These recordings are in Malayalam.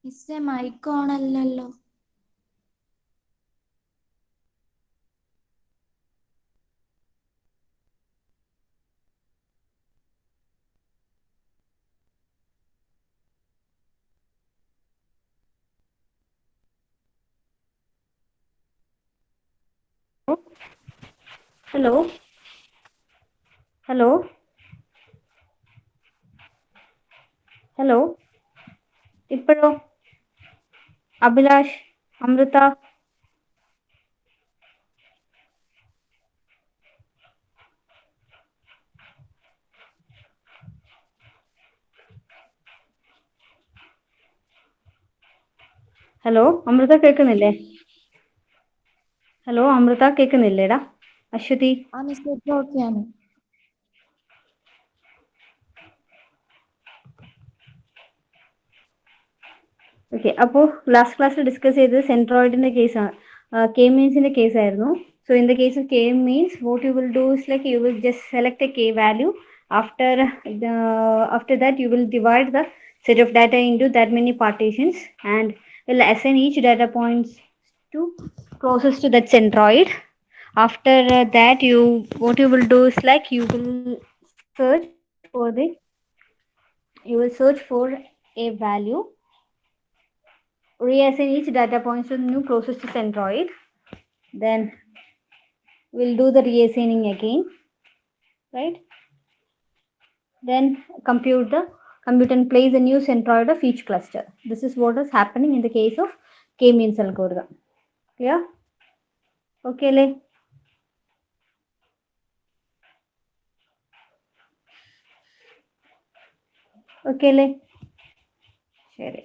മിസ്സേ മൈക്ക് ഓൺ അല്ലല്ലോ. ഹലോ ഹലോ ഹലോ ഇപ്പോഴോ? അഭിലാഷ്, അമൃത, ഹലോ അമൃത കേൾക്കുന്നില്ലേ? ഹലോ അമൃത കേൾക്കുന്നില്ലേടാ? അശ്വതി, ആ മിസ്സേ ഇപ്പോൾ ഓക്കെയാണ്. ഓക്കെ. അപ്പോൾ ലാസ്റ്റ് ക്ലാസ്സിൽ ഡിസ്കസ് ചെയ്തത് സെൻട്രോയിഡിന്റെ കേസാണ്, കെ മീൻസിന്റെ കേസ് ആയിരുന്നു. So in the case of k means, what you will do is like you will just select a k value. After that you will divide the set of data into that many partitions and will assign each data points to closest to that centroid. After that what you will do is like you will search for a value, reassign each data points to the new closest to centroid. Then we'll do the reassigning again, right? Then compute and place a new centroid of each cluster. This is what is happening in the case of k-means algorithm. Clear? Okay, le? Okay, le? ശരി.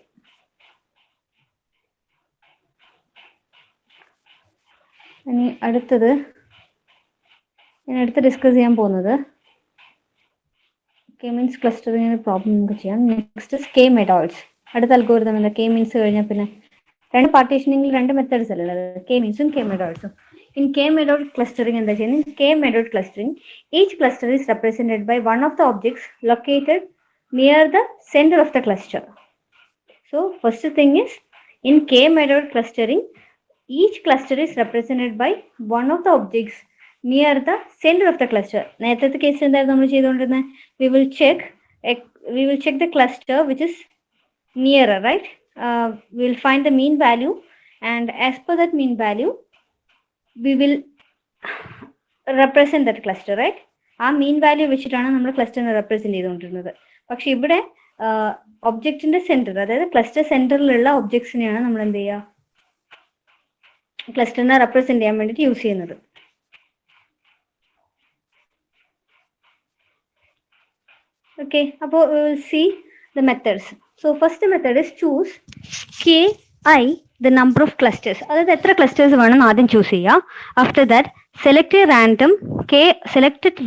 ഇനി ഞാൻ അടുത്ത് ഡിസ്കസ് ചെയ്യാൻ പോകുന്നത് കെ മീൻസ് ക്ലസ്റ്ററിങ്ങിന് പ്രോബ്ലം നമുക്ക് ചെയ്യാം. Next K methods. അടുത്ത അൽഗോരിതം എന്താ? കെ മീൻസ് കഴിഞ്ഞാൽ പിന്നെ രണ്ട് പാർട്ടീഷനിങ്ങിൽ രണ്ട് മെത്തേഡ്സ് അല്ലേ ഉള്ളത്, കെ മീൻസും കെ മെത്തേഡ്സും. In k-method clustering എന്താ ചെയ്യുന്നത്? K-method clustering, each cluster is represented by one of the objects located near the center of the cluster. So first thing is, in k-method clustering, each cluster is represented by one of the objects near the center of the cluster. നേരത്തെ കേസ് എന്തായിരുന്നു നമ്മൾ ചെയ്തുകൊണ്ടിരുന്നത്? We will check the cluster which is nearer, right? We will find the mean value, and as per that mean value we will represent that cluster, right? ആ മീൻ വാല്യൂ വെച്ചിട്ടാണ് നമ്മൾ ക്ലസ്റ്ററിനെ റെപ്രസെന്റ് ചെയ്തുകൊണ്ടിരുന്നത്. പക്ഷെ ഇവിടെ ഒബ്ജക്റ്റിന്റെ സെന്റർ, അതായത് ക്ലസ്റ്റർ സെന്ററിലുള്ള ഒബ്ജക്ട്സിനെയാണ് നമ്മൾ എന്ത് ചെയ്യുക, ക്ലസ്റ്ററിനെ റെപ്രസെന്റ് ചെയ്യാൻ വേണ്ടിയിട്ട് യൂസ് ചെയ്യുന്നത്. Okay, അപ്പോൾ we will see the methods. So first method is choose ki the number of clusters. അതായത് എത്ര ക്ലസ്റ്റേഴ്സ് വേണം ആദ്യം ചൂസ് ചെയ്യുക. After that select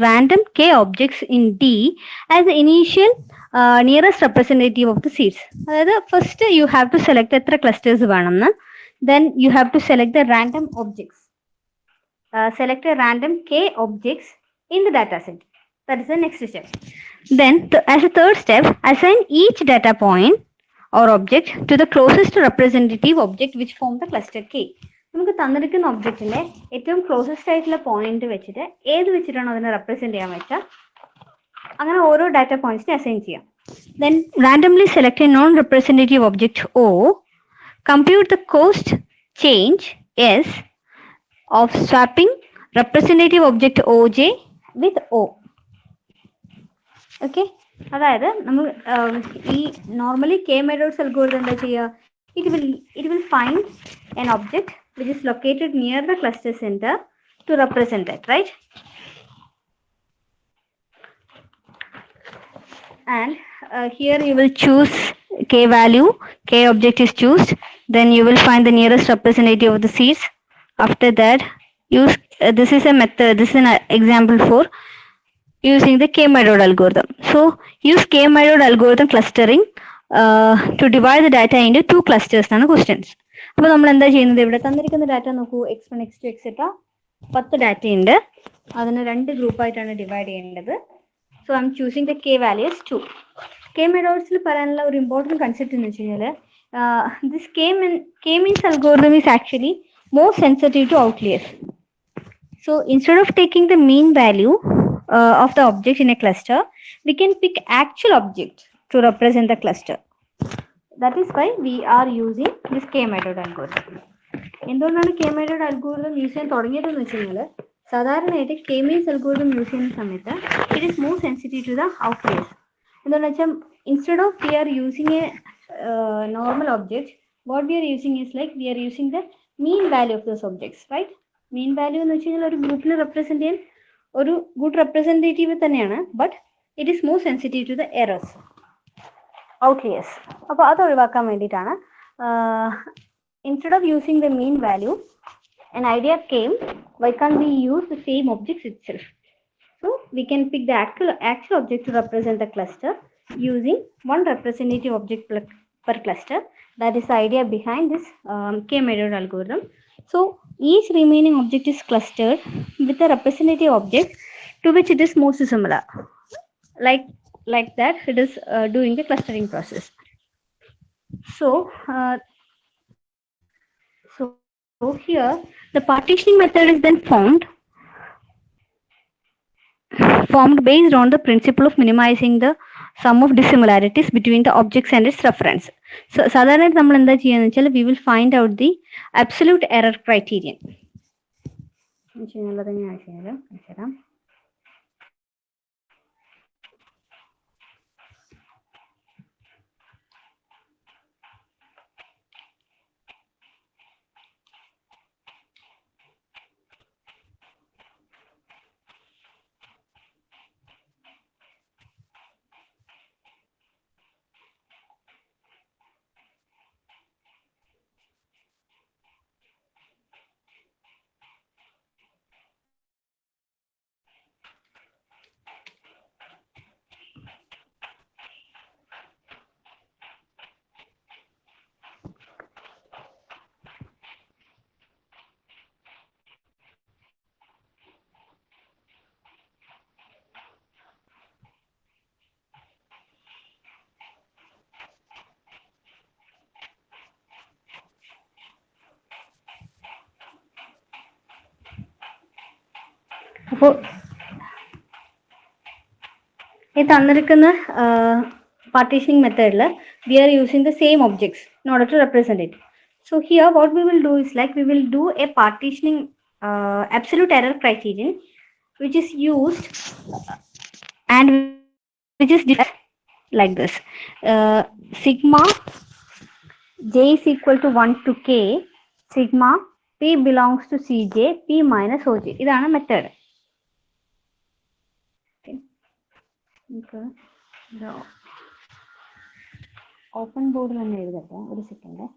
random k objects in D as the initial nearest representative of the seeds. അതായത് first you have to select എത്ര ക്ലസ്റ്റേഴ്സ് വേണമെന്ന്. Then you have to select the random objects. Select a random k objects in the data set. That is the next step. Then as a third step, assign each data point or object to the closest representative object which form the cluster K. നമുക്ക് തന്നിരിക്കുന്ന ഒബ്ജക്റ്റിന്റെ ഏറ്റവും ക്ലോസസ്റ്റ് ആയിട്ടുള്ള പോയിന്റ് വെച്ചിട്ട് ഏത് വെച്ചിട്ടാണ് അതിനെ റെപ്രസെന്റ് ചെയ്യാൻ വെച്ചാൽ അങ്ങനെ ഓരോ ഡാറ്റ പോയിന്റ്സിനെ അസൈൻ ചെയ്യാം. Then randomly select a non-representative object O. Compute the cost change S of swapping representative object OJ with O. Okay, അതായത് നമ്മൾ ഈ നോർമലി കെ മെത്തേഡ്സ് അൽഗോരിതം എന്താ ചെയ്യുക? It will find an object which is located near the cluster center to represent that, right? And here you will choose k value, k object is chosen, then you will find the nearest representative of the seeds. After that use this is a method, this is an example for using the k-method algorithm. So use k-method algorithm clustering to divide the data into two clusters ആണ് questions. അപ്പോൾ നമ്മൾ എന്താ ചെയ്യുന്നത്? ഇവിടെ തന്നിരിക്കുന്ന ഡാറ്റ നോക്കൂ, x1 x2 etc. 10 ഡാറ്റ ഉണ്ട്. അതിനെ രണ്ട് ഗ്രൂപ്പായിട്ടാണ് ഡിവൈഡ് ചെയ്യേണ്ടത്. So I M choosing the k values 2. k methodsൽ പറയാനുള്ള ഒരു ഇമ്പോർട്ടൻറ്റ് കൺസെപ്റ്റ് എന്ന് വെച്ച് കഴിഞ്ഞാൽ this K-means algorithm is actually more sensitive to outliers. So instead of taking the mean value of the object in a cluster, we can pick actual object to represent the cluster. That is why we are using this K-method algorithm. എന്തുകൊണ്ടാണ് കെ മെത്തേഡ് അൽഗോരിതം യൂസ് ചെയ്യാൻ തുടങ്ങിയതെന്ന് വെച്ച് കഴിഞ്ഞാൽ സാധാരണയായിട്ട് കെ മീൻസ് അൽഗോരിതം യൂസ് ചെയ്യുന്ന സമയത്ത് it is more sensitive to the outliers. എന്താണെന്ന് വെച്ചാൽ instead of we are using a normal object, what we are using is like we are using the mean value of those objects, right? Mean value എന്ന് വെച്ച് കഴിഞ്ഞാൽ ഒരു ഗ്രൂപ്പിനെ റെപ്രസെന്റ് ചെയ്യാൻ ഒരു ഗുഡ് റെപ്രസെൻറ്റേറ്റീവ് തന്നെയാണ്, but it is more sensitive to the errors, outliers. അപ്പോൾ അത് ഒഴിവാക്കാൻ വേണ്ടിയിട്ടാണ് instead of using the mean value, an idea came, why can't we use the same objects itself? So we can pick the actual object to represent the cluster using one representative object per cluster. That is the idea behind this K-method algorithm. So each remaining object is clustered with a representative object to which it is most similar. Like that, it is doing the clustering process. So here the partitioning method is then formed based on the principle of minimizing the sum of dissimilarities between the objects and its reference. So സാധാരണയായിട്ട് നമ്മൾ എന്താ ചെയ്യാന്ന് വെച്ചാൽ we will find out the absolute error criterion. അപ്പോൾ ഈ തന്നിരിക്കുന്ന partitioning method we are using the same objects in order to represent it. So here what we will do is like we will do a partitioning absolute error criterion which is used and which is like this. Sigma j is equal to 1 to k, sigma p belongs to cj, p minus oj. ഇതാണ് മെത്തേഡ്. ഓപ്പൺ ബോർഡിൽ തന്നെ എഴുതട്ടെ, ഒരു second.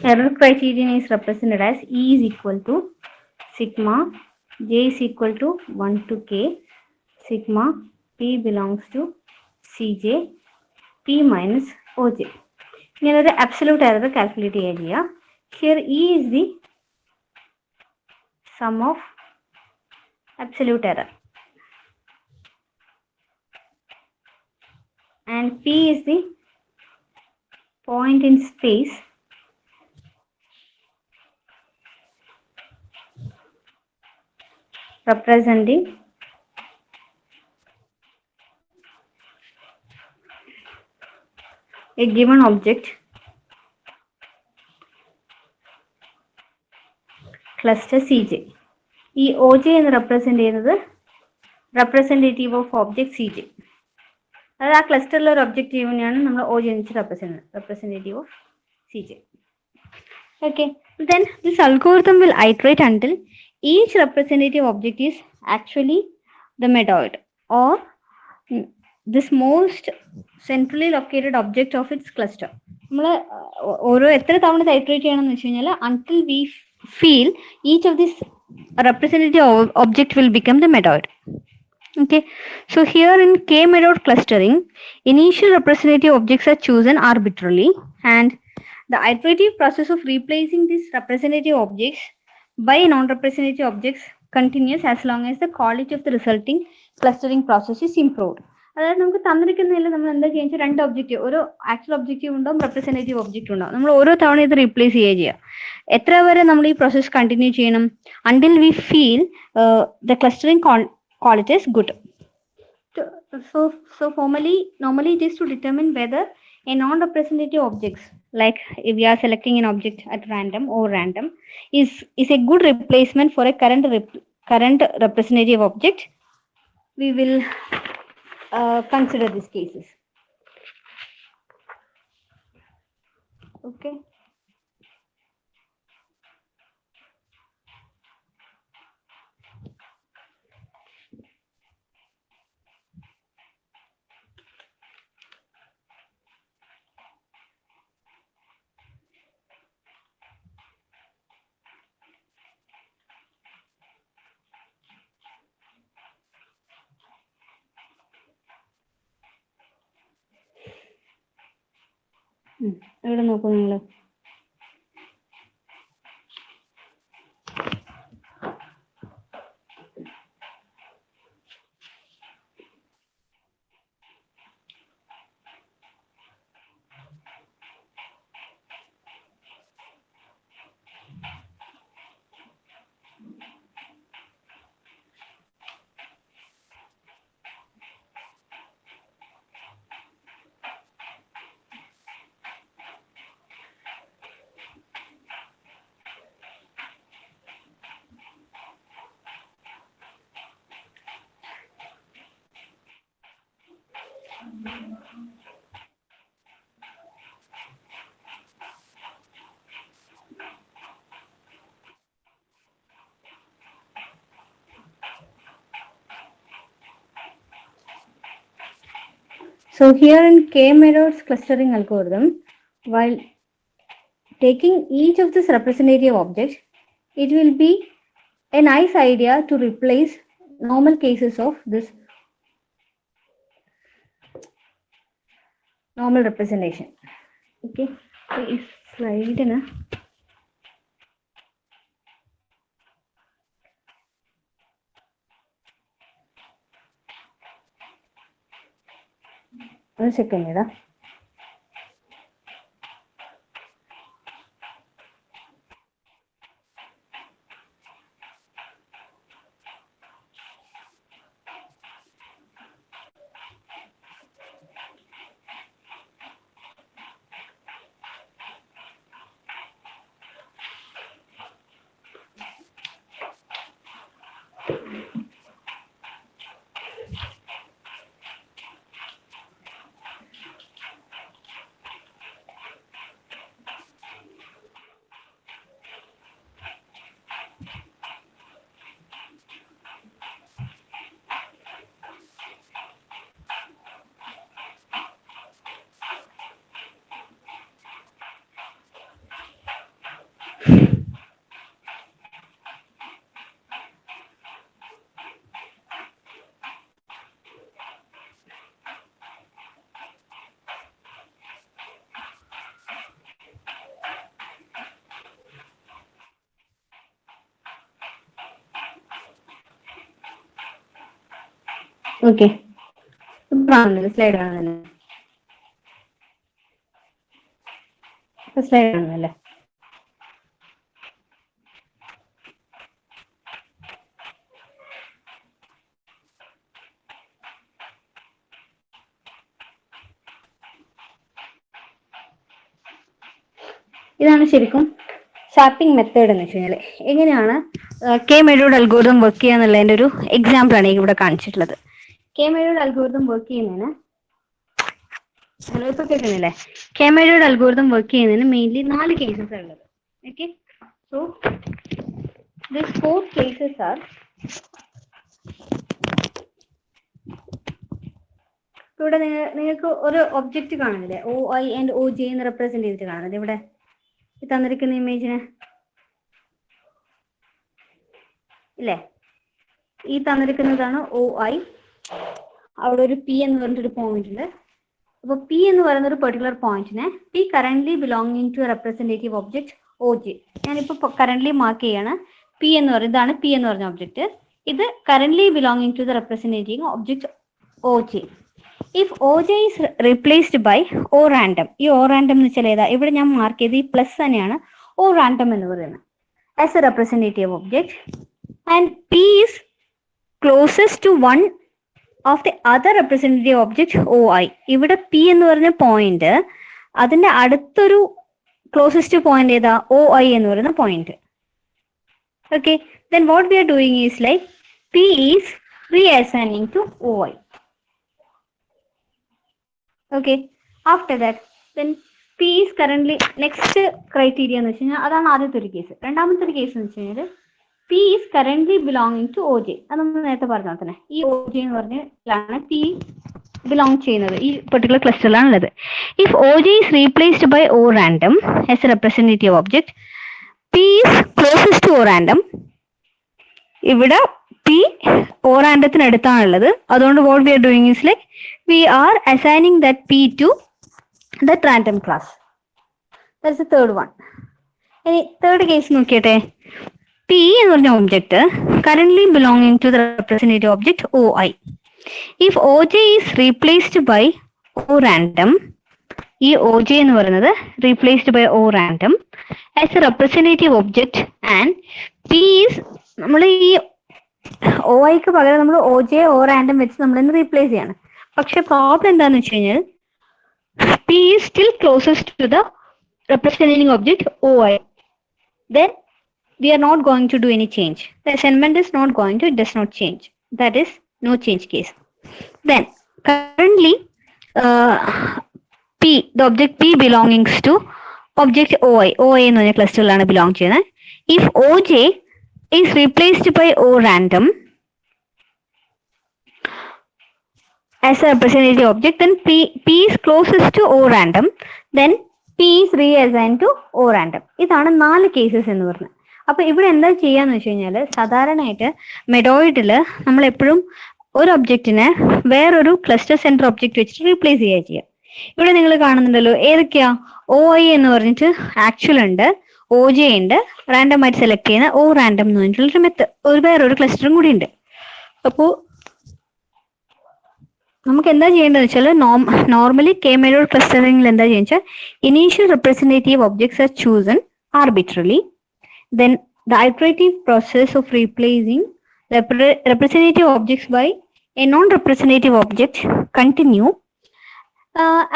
Error criterion is represented as E is equal to sigma j is equal to 1 to k, sigma p belongs to cj, p minus oj. ഇങ്ങനൊരു absolute error calculate ചെയ്യുക. Here E is the sum of absolute error and p is the point in space representing a given object cluster cj. ഈ OJ എന്ന് റെപ്രസെന്റ് ചെയ്യുന്നത് റെപ്രസെന്റേറ്റീവ് ഓഫ് ഒബ്ജെക്ട് CJ. അതായത് ആ ക്ലസ്റ്ററിലെ ഒരു ഒബ്ജക്റ്റീവിനെയാണ് നമ്മൾ OJ എന്ന് വെച്ച് representative of CJ. Okay, then this algorithm will iterate until each representative object is actually the medoid or this most centrally located object of its cluster. നമ്മൾ ഓരോ എത്ര തവണ ഇത് iterate ചെയ്യണമെന്ന് വെച്ച് കഴിഞ്ഞാൽ until we feel each of this representative object will become the medoid. Okay, so here in k-medoid clustering, initial representative objects are chosen arbitrarily, and the iterative process of replacing these representative objects by non-representative objects continues as long as the quality of the resulting clustering process is improved. അതായത് നമുക്ക് തന്നിരിക്കുന്നതിൽ നമ്മൾ എന്താ ചെയ്യുക, രണ്ട് ഒബ്ജക്റ്റീവ്, ഒരു ആക്ച്വൽ ഒബ്ജക്റ്റീവ് ഉണ്ടാവും, റെപ്രസെന്റേറ്റീവ് ഒബ്ജക്റ്റ് ഉണ്ടാവും. നമ്മൾ ഓരോ തവണ ഇത് റീപ്ലേസ് ചെയ്യുക. എത്ര വരെ നമ്മൾ ഈ പ്രോസസ് കണ്ടിന്യൂ ചെയ്യണം? Until we feel the clustering quality is good. So normally it is to determine whether a non-representative objects, like if we are selecting an object at random or random, is a good replacement for a current representative object. We will consider these cases. Okay. ഇവിടെ നോക്കൂ നിങ്ങൾ. So here in k-medoid's clustering algorithm, while taking each of this representative objects, it will be a nice idea to replace normal cases of this normal representation. Okay, so if slide na ഒരു സെക്കൻഡ് ഇടാ. ഓക്കെ, സ്ലൈഡ് ആണല്ലേ, സ്ലൈഡ് ആണല്ലേ. ഇതാണ് ശരിക്കും ഷാർപ്പിംഗ് മെത്തേഡ് എന്ന് വെച്ച് കഴിഞ്ഞാൽ എങ്ങനെയാണ് k-medoid അൽഗോരിതം വർക്ക് ചെയ്യുക എന്നുള്ളതിന്റെ ഒരു എക്സാമ്പിൾ ആണ് ഇവിടെ കാണിച്ചിട്ടുള്ളത്. k-medoid അൽഗോരിതം വർക്ക് ചെയ്യുന്നതിന്, ഹലോ ഇപ്പൊ കേൾക്കുന്നില്ലേ, k-medoid അൽഗോരിതം വർക്ക് ചെയ്യുന്നതിന് മെയിൻലി 4 കേസസ് ഉള്ളത്. Okay, so these four cases are ഇവിടെ നിങ്ങൾക്ക് ഒരു ഒബ്ജക്റ്റ് കാണുന്നില്ലേ, O I and O J എന്ന് റെപ്രസെന്റ് ചെയ്തിട്ട് കാണുന്നില്ലേ ഇവിടെ ഈ തന്നിരിക്കുന്ന ഇമേജിന് ഇല്ലേ? ഈ തന്നിരിക്കുന്നതാണ് ഒ ഐ. അവിടെ ഒരു പി എന്ന് പറഞ്ഞിട്ടൊരു പോയിന്റ് ഉണ്ട്. അപ്പോൾ പി എന്ന് പറയുന്ന ഒരു പെർട്ടിക്കുലർ പോയിന്റിനെ P currently belonging to representative object O J. ഞാനിപ്പോൾ കറന്റ്ലി മാർക്ക് ചെയ്യാണ്. പി എന്ന് പറയുന്നത് ഇതാണ് പി എന്ന് പറഞ്ഞ ഒബ്ജക്റ്റ്. ഇത് currently belonging to the representative object O J. If O J is replaced by O random. ഈ ഒ റാൻഡം എന്ന് വെച്ചാൽ ഏതാ? ഇവിടെ ഞാൻ മാർക്ക് ചെയ്ത് ഈ പ്ലസ് തന്നെയാണ് ഒ റാൻഡം എന്ന് പറയുന്നത് as a representative object. And P is closest to one of the other representative object O I. ഇവിടെ പി എന്ന് പറഞ്ഞ പോയിന്റ് അതിന്റെ അടുത്തൊരു ക്ലോസസ്റ്റ് പോയിന്റ് ഏതാ? ഒ ഐ എന്ന് പറയുന്ന point. Okay, then what we are doing is like P is reassigning to OI. Okay, after that then P is currently next criteria എന്ന് വെച്ചാൽ അതാണ് ആദ്യത്തെ ഒരു കേസ്. രണ്ടാമത്തെ ഒരു കേസ് എന്ന് വെച്ചാൽ P is currently belonging to OJ. അത് നമ്മൾ നേരത്തെ പറഞ്ഞ തന്നെ ഈ OJ എന്ന് പറഞ്ഞാണ് P ബിലോങ് ചെയ്യുന്നത് ഈ പെർട്ടിക്കുലർ ക്ലസ്റ്ററിലാണുള്ളത്. If OJ is replaced by O random as a representative object, P is closest to O random. ഇവിടെ P O റാൻഡത്തിന് അടുത്താണുള്ളത്. അതുകൊണ്ട് what we are doing is like we are assigning that P to that random class. That's the third one. ഇനി തേർഡ് കേസ് നോക്കിയട്ടെ. P എന്ന് പറഞ്ഞ object currently belonging to the representative object OI. If OJ is replaced by O random, ഈ OJ എന്ന് പറയുന്നത് replaced by O random as a representative object and P is നമ്മൾ ഈ ഒ ഐക്ക് പകരം നമ്മൾ ഒ ജെ ഒ റാൻഡം വെച്ച് നമ്മൾ റീപ്ലേസ് ചെയ്യാണ്. പക്ഷെ പ്രോബ്ലം എന്താന്ന് വെച്ച് കഴിഞ്ഞാൽ P is still closest to the representing object O I. Then we are not going to do any change. The assignment is not going to, it does not change. That is no change case. Then currently P, the object P belongs to object OI. OI എന്ന് പറഞ്ഞ ക്ലസ്റ്ററിലാണ് ബിലോങ് ചെയ്യുന്നത്. If OJ is replaced by O random as a representative object, then P is closest to O random, then P is reassigned to O random. ഇതാണ് 4 കേസസ് എന്ന് പറഞ്ഞത്. അപ്പൊ ഇവിടെ എന്താ ചെയ്യാന്ന് വെച്ച് കഴിഞ്ഞാൽ സാധാരണയായിട്ട് മെഡോയിഡില് നമ്മൾ എപ്പോഴും ഒരു ഒബ്ജക്റ്റിനെ വേറൊരു ക്ലസ്റ്റർ സെന്റർ ഒബ്ജക്റ്റ് വെച്ചിട്ട് റീപ്ലേസ് ചെയ്യുക. ഇവിടെ നിങ്ങൾ കാണുന്നുണ്ടല്ലോ ഏതൊക്കെയാ? ഒ ഐ എന്ന് പറഞ്ഞിട്ട് ആക്ച്വൽ ഉണ്ട്, ഒ ജെ ഉണ്ട്, റാൻഡം ആയിട്ട് സെലക്ട് ചെയ്യുന്ന ഒ റാൻഡം എന്ന് പറഞ്ഞിട്ടുള്ള വേറൊരു ക്ലസ്റ്ററും കൂടി ഉണ്ട്. അപ്പോൾ നമുക്ക് എന്താ ചെയ്യേണ്ടതെന്ന് വെച്ചാൽ നോർമലി കെ മെഡോയിഡ് ക്ലസ്റ്ററിംഗിൽ എന്താ ചെയ്യുക വെച്ചാൽ initial representative objects R chosen arbitrarily. Then the iterative process of replacing representative objects by a non-representative object continue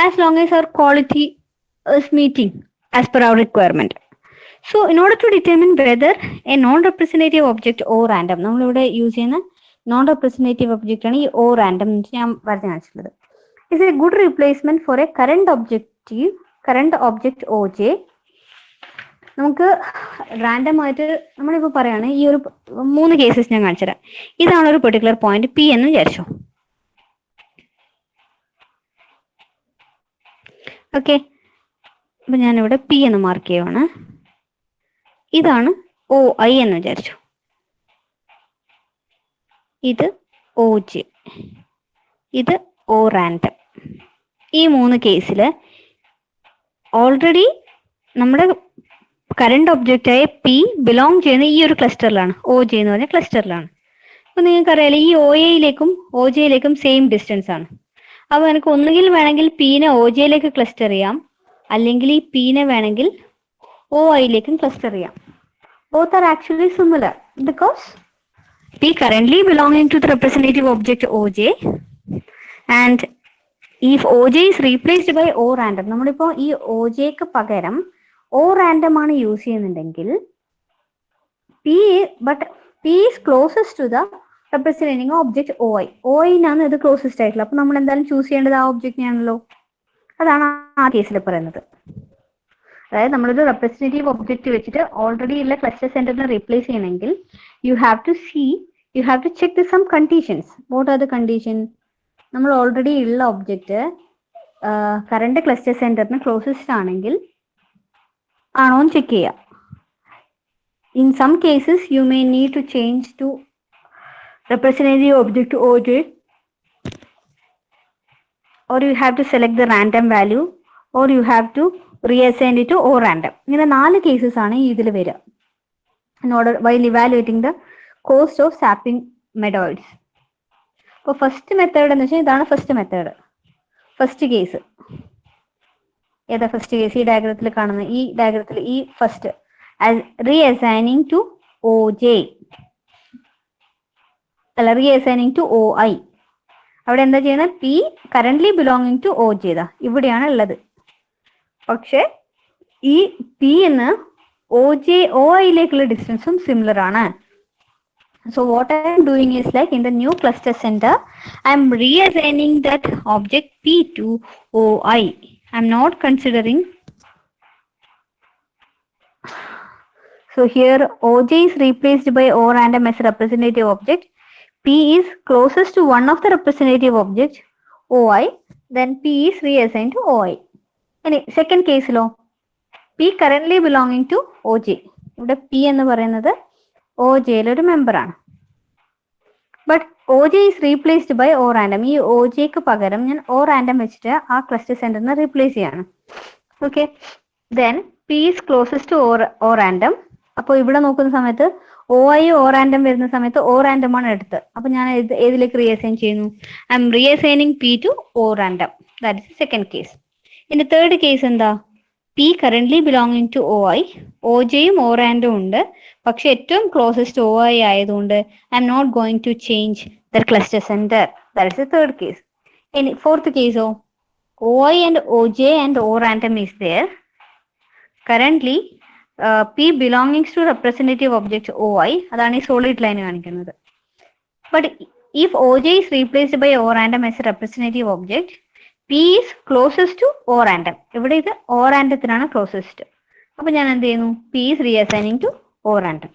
as long as our quality is meeting as per our requirement. So in order to determine whether a non-representative object or random, നമ്മളിവിടെ യൂസ് ചെയ്യുന്ന non-representative object ആണ് ഈ o random ഞാൻ പറഞ്ഞു കാണിച്ചിട്ടുള്ളത്, is a good replacement for a current object OJ. നമുക്ക് റാൻഡം ആയിട്ട് നമ്മളിപ്പോൾ പറയാണ് ഈ ഒരു 3 കേസസ് ഞാൻ കാണിച്ചുതരാം. ഇതാണ് ഒരു പെർട്ടിക്കുലർ പോയിന്റ് പി എന്ന് വിചാരിച്ചു. ഓക്കെ, അപ്പൊ ഞാനിവിടെ പി എന്ന് മാർക്ക് ചെയ്യുവാണ്. ഇതാണ് ഒ ഐ എന്ന് വിചാരിച്ചു. ഇത് ഒ ജെ, ഇത് ഒ റാൻഡം. ഈ 3 കേസിൽ ഓൾറെഡി നമ്മുടെ കറണ്ട് ഒബ്ജക്റ്റ് ആയ പി ബിലോങ് ചെയ്യുന്ന ഈ ഒരു ക്ലസ്റ്ററിലാണ്, ഒ ജെ എന്ന് പറഞ്ഞ ക്ലസ്റ്ററിലാണ്. അപ്പൊ നിങ്ങൾക്കറിയാലോ ഈ ഒ എയിലേക്കും ഒ ജെയിലേക്കും സെയിം ഡിസ്റ്റൻസ് ആണ്. അപ്പൊ എനിക്ക് ഒന്നുകിൽ വേണമെങ്കിൽ പീനെ ഒ ജെയിലേക്ക് ക്ലസ്റ്റർ ചെയ്യാം, അല്ലെങ്കിൽ ഈ പീനെ വേണമെങ്കിൽ ഒ ഐയിലേക്കും ക്ലസ്റ്റർ ചെയ്യാം. Both are actually similar because P currently belonging to the representative object O J and if OJ is replaced by O random, നമ്മളിപ്പോ ഈ OJക്ക് പകരം O random ആണ് യൂസ് ചെയ്യുന്നുണ്ടെങ്കിൽ P is closest to the representing object OI. OI നാണ് ഇത് ക്ലോസസ്റ്റ് ആയിട്ടുള്ളത്. അപ്പൊ നമ്മൾ എന്തായാലും ചൂസ് ചെയ്യേണ്ടത് ആ ഒബ്ജക്റ്റിനെയാണല്ലോ. അതാണ് ആ കേസിൽ പറയുന്നത്. അതായത് നമ്മളൊരു റെപ്രസെന്റേറ്റീവ് ഒബ്ജക്റ്റ് വെച്ചിട്ട് ഓൾറെഡി ഉള്ള ക്ലസ്റ്റർ സെന്ററിനെ റീപ്ലേസ് ചെയ്യണമെങ്കിൽ you have to check some conditions. What are the condition? നമ്മൾ ഓൾറെഡി ഉള്ള ഒബ്ജക്റ്റ് കറണ്ട് ക്ലസ്റ്റർ സെന്ററിന് ക്ലോസസ്റ്റ് ആണെങ്കിൽ ആണോ എന്ന് ചെക്ക് ചെയ്യുക. In some cases, you may need to change to representative object OJ, or you have to select the random value, or you have to reassign it to O random. ഇങ്ങനെ 4 cases ആണ് ഇതിൽ വരിക. In order while evaluating the cost of sampling methods. അപ്പോൾ ഫസ്റ്റ് മെത്തേഡ് എന്ന് വെച്ചാൽ ഇതാണ് ഫസ്റ്റ് മെത്തേഡ്. ഫസ്റ്റ് കേസ് ഏതാ? ഫസ്റ്റ് കേസ് ഈ ഡയഗ്രത്തിൽ കാണുന്ന ഈ ഡയഗ്രത്തിൽ ഈ ഫസ്റ്റ് reassigning to OJ അല്ല reassigning to OI. അവിടെ എന്താ ചെയ്യുന്നത്? P currently belonging to OJ ഇവിടെയാണ് ഉള്ളത്. പക്ഷെ ഈ P എന്ന് OI-ലേക്കുള്ള ഡിസ്റ്റൻസും സിമിലർ ആണ്. So what I am doing is like in the new cluster center, I am reassigning that object P to OI. I am not considering. So here OJ is replaced by O random as a representative object. P is closest to one of the representative object OI. Then P is reassigned to OI. Any second case law, P currently belonging to OJ. ഇവിടെ P എന്ന് പറയുന്നത് OJ-യിലെ ഒരു മെമ്പർ ആണ്. But OJ is replaced by O random. ഈ OJ-ക്ക് പകരം ഞാൻ O random വെച്ചിട്ട് ആ ക്ലസ്റ്റർ സെന്ററിനെ റീപ്ലേസ് ചെയ്യാണ്. Okay, then P is closest to O random. അപ്പോൾ ഇവിടെ നോക്കുന്ന സമയത്ത് OI O random വരുന്ന സമയത്ത് O random ആണ് എടുത്തത്. അപ്പൊ ഞാൻ ഏതിലേക്ക് റീഅസൈൻ ചെയ്യുന്നു? I'm reassigning P to O random. That is second case. ഇനി തേർഡ് കേസ് എന്താ? P currently belonging to OI. OJയും O random ഉണ്ട്. പക്ഷെ ഏറ്റവും ക്ലോസസ്റ്റ് OI ആയതുകൊണ്ട് I'm not going to change the cluster centre. That is the third case. ഇനി ഫോർത്ത് കേസോ? OI and OJ and O random is there. Currently P belongs to representative object OI. അതാണ് ഈ സോളിഡ് ലൈൻ കാണിക്കുന്നത്. But if OJ is replaced by O random as a representative object, P is closest to O random. ഇവിടെ ഇത് O randomത്തിനാണ് ക്ലോസസ്റ്റ്. അപ്പൊ ഞാൻ എന്ത് ചെയ്യുന്നു? P is reassigning to O random.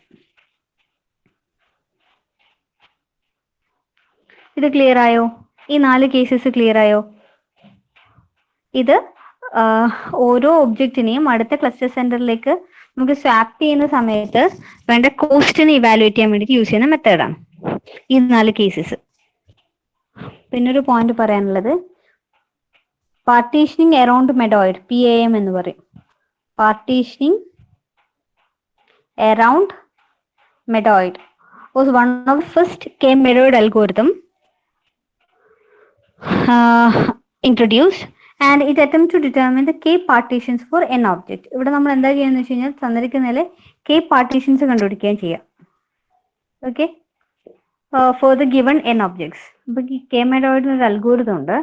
ഇത് ക്ലിയർ ആയോ? ഈ 4 കേസസ് ക്ലിയർ ആയോ? ഇത് ഓരോ ഒബ്ജക്റ്റിനെയും അടുത്ത ക്ലസ്റ്റർ സെന്ററിലേക്ക് നമുക്ക് സ്വാപ്പ് ചെയ്യുന്ന സമയത്ത് വേണ്ട കോസ്റ്റിനെ ഇവാലുവേറ്റ് ചെയ്യാൻ വേണ്ടി യൂസ് ചെയ്യുന്ന മെത്തേഡാണ് ഈ 4 കേസസ്. പിന്നൊരു പോയിന്റ് പറയാനുള്ളത്, പാർട്ടീഷനിങ് അറൌണ്ട് മെഡോയിഡ്, PAM എന്ന് പറയും. Partitioning around medoid was one of the first K-medoid algorithm introduced, and it attempts to determine the K partitions for n object. ഇവിടെ നമ്മൾ എന്താ ചെയ്യുന്നത് വെച്ച് കഴിഞ്ഞാൽ തന്നിരിക്കുന്നതിൽ K partitions കണ്ടുപിടിക്കുകയും ചെയ്യാം. Okay, for the given n objects. അപ്പൊ ഈ K-medoid ഒരു അൽഗോരിതം ഉണ്ട്.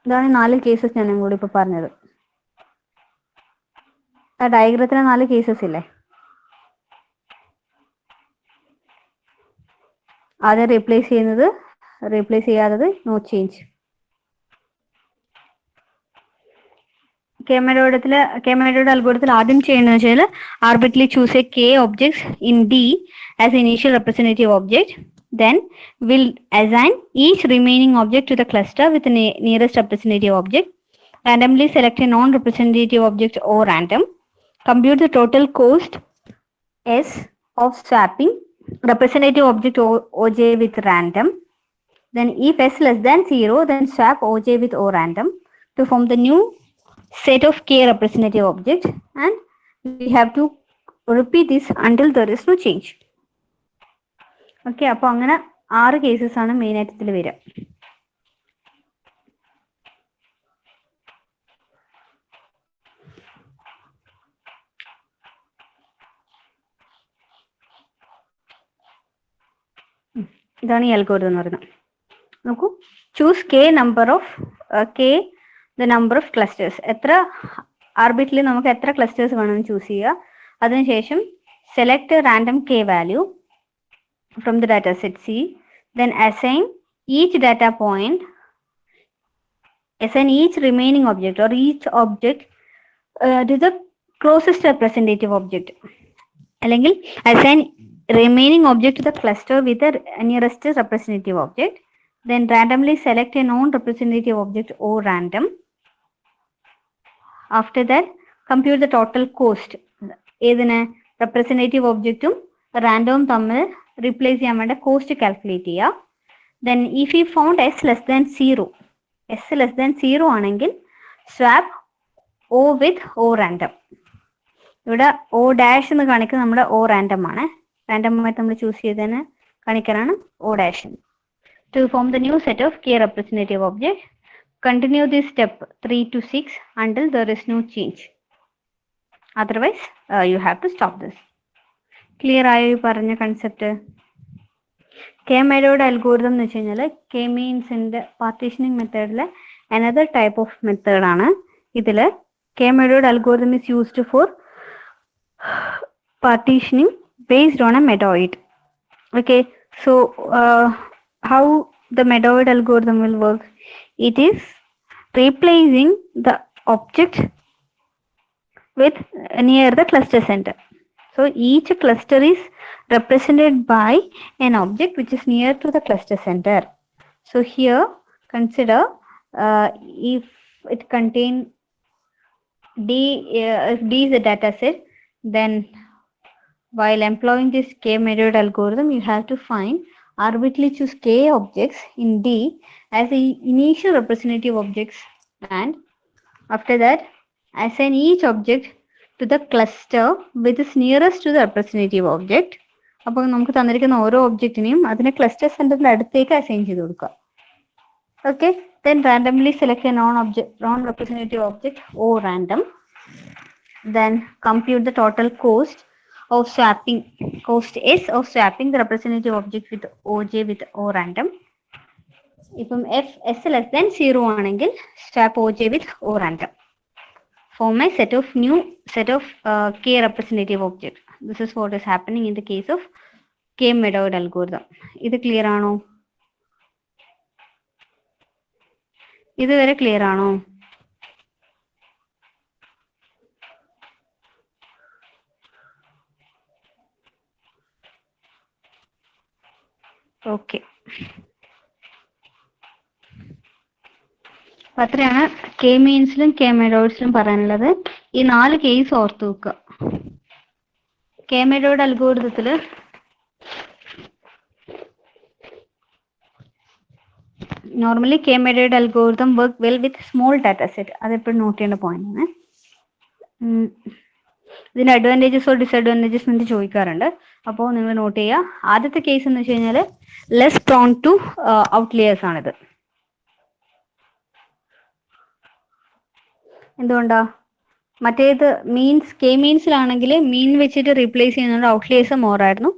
ഇതാണ് 4 കേസസ് ഞാൻ നിങ്ങളോട് ഇപ്പൊ പറഞ്ഞത്. ആ ഡയഗ്രത്തിന് 4 കേസസ് ഇല്ലേ? ആദ്യം റീപ്ലേസ് ചെയ്യുന്നത്, റീപ്ലേസ് ചെയ്യാത്തത്, നോ ചേഞ്ച്. K-medoid അൽഗോരിതത്തിൽ ആദ്യം ചെയ്യുന്നത് വെച്ചാൽ arbitrary choose A K objects in D as initial representative object. Then we'll assign each remaining object to the cluster with the nearest representative object. Randomly select a non-representative object O random. Compute the total cost S of swapping representative object OJ with random. Then if S less than 0, then swap OJ with O random to form the new set of K representative objects, and we have to repeat this until there is no change. Okay, അപ്പൊ അങ്ങനെ 6 കേസസ് ആണ് മെയിൻ ആയിട്ട് ഇതിൽ വരിക. ഇതാണ് ഈ അൽഗോരിതം എന്ന് പറയുന്നത്. നോക്കൂ, choose K number of the number of clusters. എത്ര ആർബിട്രറി നമുക്ക് എത്ര ക്ലസ്റ്റേഴ്സ് വേണമെന്ന് ചൂസ് ചെയ്യുക. അതിനുശേഷം select random K value. from the data set C. Then assign each data point, assign each remaining object or each object to the closest representative object. അല്ലെങ്കിൽ assign remaining object to the cluster with the nearest representative object. Then randomly select a non-representative object or random. After that, compute the total cost. ഏതിന് റെപ്രസെൻറ്റേറ്റീവ് ഒബ്ജക്റ്റും റാൻഡവും തമ്മിൽ റീപ്ലേസ് ചെയ്യാൻ വേണ്ട കോസ്റ്റ് കാൽക്കുലേറ്റ് ചെയ്യുക. Then if you found S less than 0, S less than 0 ആണെങ്കിൽ സ്വാപ്പ് ഒ വിത്ത് ഒ റാൻഡം. ഇവിടെ ഒ ഡാഷ് എന്ന് കാണിക്കുന്നത് നമ്മുടെ ഒ റാൻഡം ആണ്. റാൻഡം ആയിട്ട് നമ്മൾ ചൂസ് ചെയ്തതിന് കാണിക്കാനാണ് O dash. To form the new set of K representative object, continue this step 3 to 6 until there is no change. Otherwise, you have to stop this. Clear ആയി പറഞ്ഞ കൺസെപ്റ്റ്? കെ മെത്തേഡ് അൽഗോരിതം എന്ന് വെച്ച് കഴിഞ്ഞാൽ കെ മീൻസിന്റെ പാർട്ടീഷനിങ് മെത്തേഡിലെ അനദർ ടൈപ്പ് ഓഫ് മെത്തേഡ് ആണ്. ഇതിൽ K method algorithm is used for partitioning based on a medoid. Okay, so how the medoid algorithm will work? It is replacing the object with near the cluster center. So each cluster is represented by an object which is near to the cluster center. So here consider if it contain D, if D is a data set, then while employing this k measured algorithm, you have to find arbitrarily choose k objects in D as the initial representative objects, and after that assign each object to the cluster which is nearest to the representative object. അപ്പോൾ നമുക്ക് തന്നിരിക്കുന്ന ഓരോ ഒബ്ജക്റ്റിനെയും അതിനെ ക്ലസ്റ്റർ സെന്ററിന്റെ അടുത്തേക്ക് അസൈൻ ചെയ്ത് കൊടുക്കുക. Okay, then randomly select a non-representative object or random. Then compute the total cost of swapping, cost S of swapping the representative object with OJ with O random. ഇപ്പം എസ് ലെസ് ദാൻ 0 ആണെങ്കിൽ swap OJ with O random. Form a set of new set of k representative object. This is what is happening in the case of k medoid algorithm. ഇത് ക്ലിയർ ആണോ? ഇതുവരെ ക്ലിയർ ആണോ? ഓക്കെ, അത്രയാണ് കെ മീൻസിലും കെ മെഡോയിഡ്സിലും പറയാനുള്ളത്. ഈ 4 കേസ് ഓർത്ത് വെക്കുക. കെ മെഡോയിഡ് അൽഗോരിതത്തിൽ normally K medoid algorithm work well with small data set. അതെപ്പോഴും നോട്ട് ചെയ്യേണ്ട പോയിന്റ് ആണ്. ഇതിന്റെ അഡ്വാൻറ്റേജസോ ഡിസഡ്വാൻറ്റേജസ് എന്ന് ചോദിക്കാറുണ്ട്. അപ്പോൾ നിങ്ങൾ നോട്ട് ചെയ്യുക. ആദ്യത്തെ കേസ് എന്ന് വെച്ച് കഴിഞ്ഞാൽ ലെസ് പ്രോൺ ടു ഔട്ട്ലിയേഴ്സ് ആണിത്. എന്തുകൊണ്ടാ? മറ്റേത് മീൻസ് കെ മീൻസിലാണെങ്കിൽ മീൻ വെച്ചിട്ട് റീപ്ലേസ് ചെയ്യുന്നത് ഔട്ട്ലിയേഴ്സ് മോർ ആയിരുന്നു.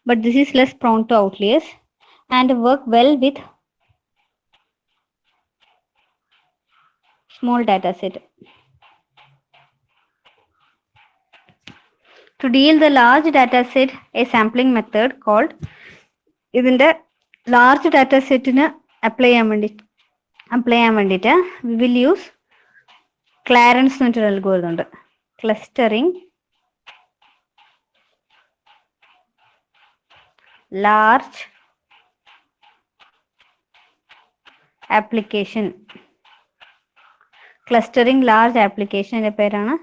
But this is less prone to outliers and work well with small data set. To deal the large data set, a sampling method called ഇതിന്റെ ലാർജ് ഡാറ്റ സെറ്റിന് അപ്ലൈ ചെയ്യാൻ വേണ്ടിയിട്ട് we will use ക്ലാരൻസ് എന്ന് പറഞ്ഞൊരു അൽഗോരിതം ഉണ്ട്. Clustering large application. Clustering large ആപ്ലിക്കേഷന്റെ പേരാണ്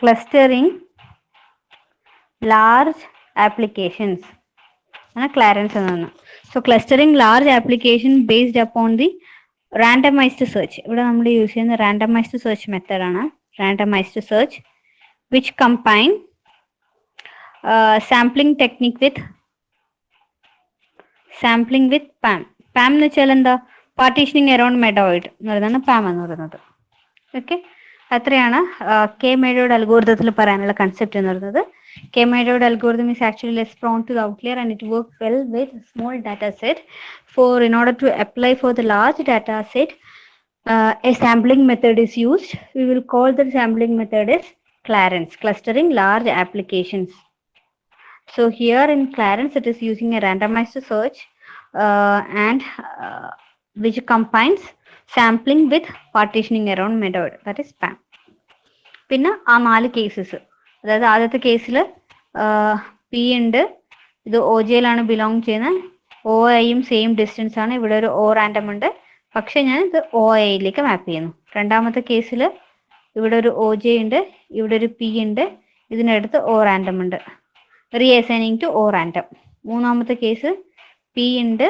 ക്ലസ്റ്ററിംഗ് ലാർജ് ആപ്ലിക്കേഷൻസ് ആണ് ക്ലാരൻസ് എന്നാണ്. So clustering large application based upon the randomized search. ഇവിടെ നമ്മൾ യൂസ് ചെയ്യുന്ന റാൻഡമൈസ്ഡ് സെർച്ച് മെത്തേഡാണ്. Randomized search which combine sampling technique with PAM. PAM എന്ന് വെച്ചാൽ എന്താ? പാർട്ടീഷനിങ് അറൌണ്ട് മെഡോയിഡ് എന്ന് പറയുന്നതാണ് PAM എന്ന് പറയുന്നത്. ഓക്കെ, അത്രയാണ് കെ മെഡോയിഡ് അൽഗോരിതത്തിൽ പറയാനുള്ള കൺസെപ്റ്റ് എന്ന് പറയുന്നത്. K medoid algorithm is actually less prone to the outlier and it works well with small data set. In order to apply for the large data set, A sampling method is used. We will call the sampling method as Clarence, clustering large applications. So here in Clarence, it is using a randomized search and which combines sampling with partitioning around method, that is PAM. പിന്നെ ആ 4 കേസസ്, അതായത് ആദ്യത്തെ കേസിൽ പി ഉണ്ട്, ഇത് ഒ ജിയിലാണ് ബിലോങ് ചെയ്യുന്നത്, ഒ ഐയും സെയിം ഡിസ്റ്റൻസ് ആണ്, ഇവിടെ ഒരു ഒ റാൻഡം ഉണ്ട്, പക്ഷെ ഞാൻ ഇത് ഒ ഐയിലേക്ക് മാപ്പ് ചെയ്യുന്നു. രണ്ടാമത്തെ കേസിൽ ഇവിടെ ഒരു ഒ ജെ ഉണ്ട്, ഇവിടെ ഒരു പി ഉണ്ട്, ഇതിനടുത്ത് ഒ റാൻഡം ഉണ്ട്, reassigning to O random. മൂന്നാമത്തെ കേസ് പി ഉണ്ട്,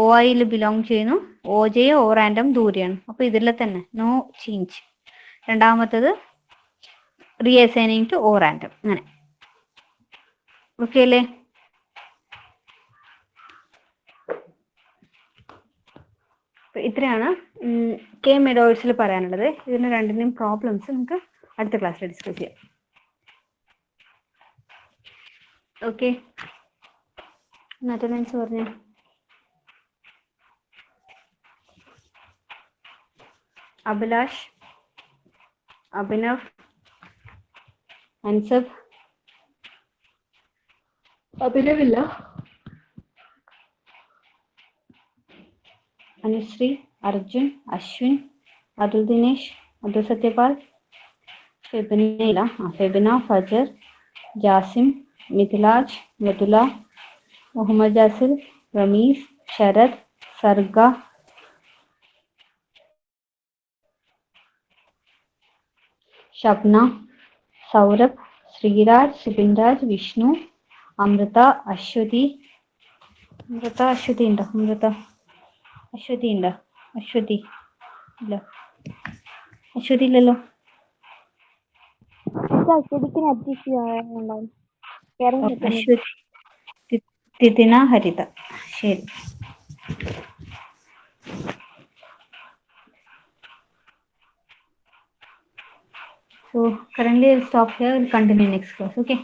ഒ ഐയിൽ ബിലോങ് ചെയ്യുന്നു, ഒ ജെ ഒ റാൻഡം ദൂരെയാണ്, അപ്പൊ ഇതിൽ തന്നെ നോ ചേഞ്ച്. രണ്ടാമത്തത് reassigning to O random. അങ്ങനെ ഓക്കെ അല്ലേ? ഇത്രയാണ് കെ മെത്തേഡ്സിൽ പറയാനുള്ളത്. ഇതിന് രണ്ടിനും പ്രോബ്ലംസ് നമുക്ക് അടുത്ത ക്ലാസ്സിൽ ഡിസ്കസ് ചെയ്യാം. ഓക്കെ, അറ്റൻഡൻസ് പറഞ്ഞ അഭിലാഷ്, അഭിനവ്, അൻസബ്, അഭിനവില്ല, അനുശ്രീ, അർജുൻ, അശ്വിൻ, അതുൽ ദിനേശ്, അതുൽ സത്യപാൽ, ഫെബിന, ഫെബിന, ഫജർ, ജാസിം, മിഥിലാജ്, മൃദുല, മുഹമ്മദ് ജാസിൽ, റമീസ്, ശരത്, സർഗ, ഷബ്ന, സൗരഭ്, ശ്രീരാജ്, സുബിൻരാജ്, വിഷ്ണു, അമൃത, അശ്വതി. അശ്വതി ഉണ്ടോ? അശ്വതി ഉണ്ടോ? അശ്വതി ഇല്ല, അശ്വതി ഇല്ലല്ലോ. അശ്വതി, തിഥിന, ഹരിത. ശരി. So currently I'll stop here. We'll continue next class. Okay.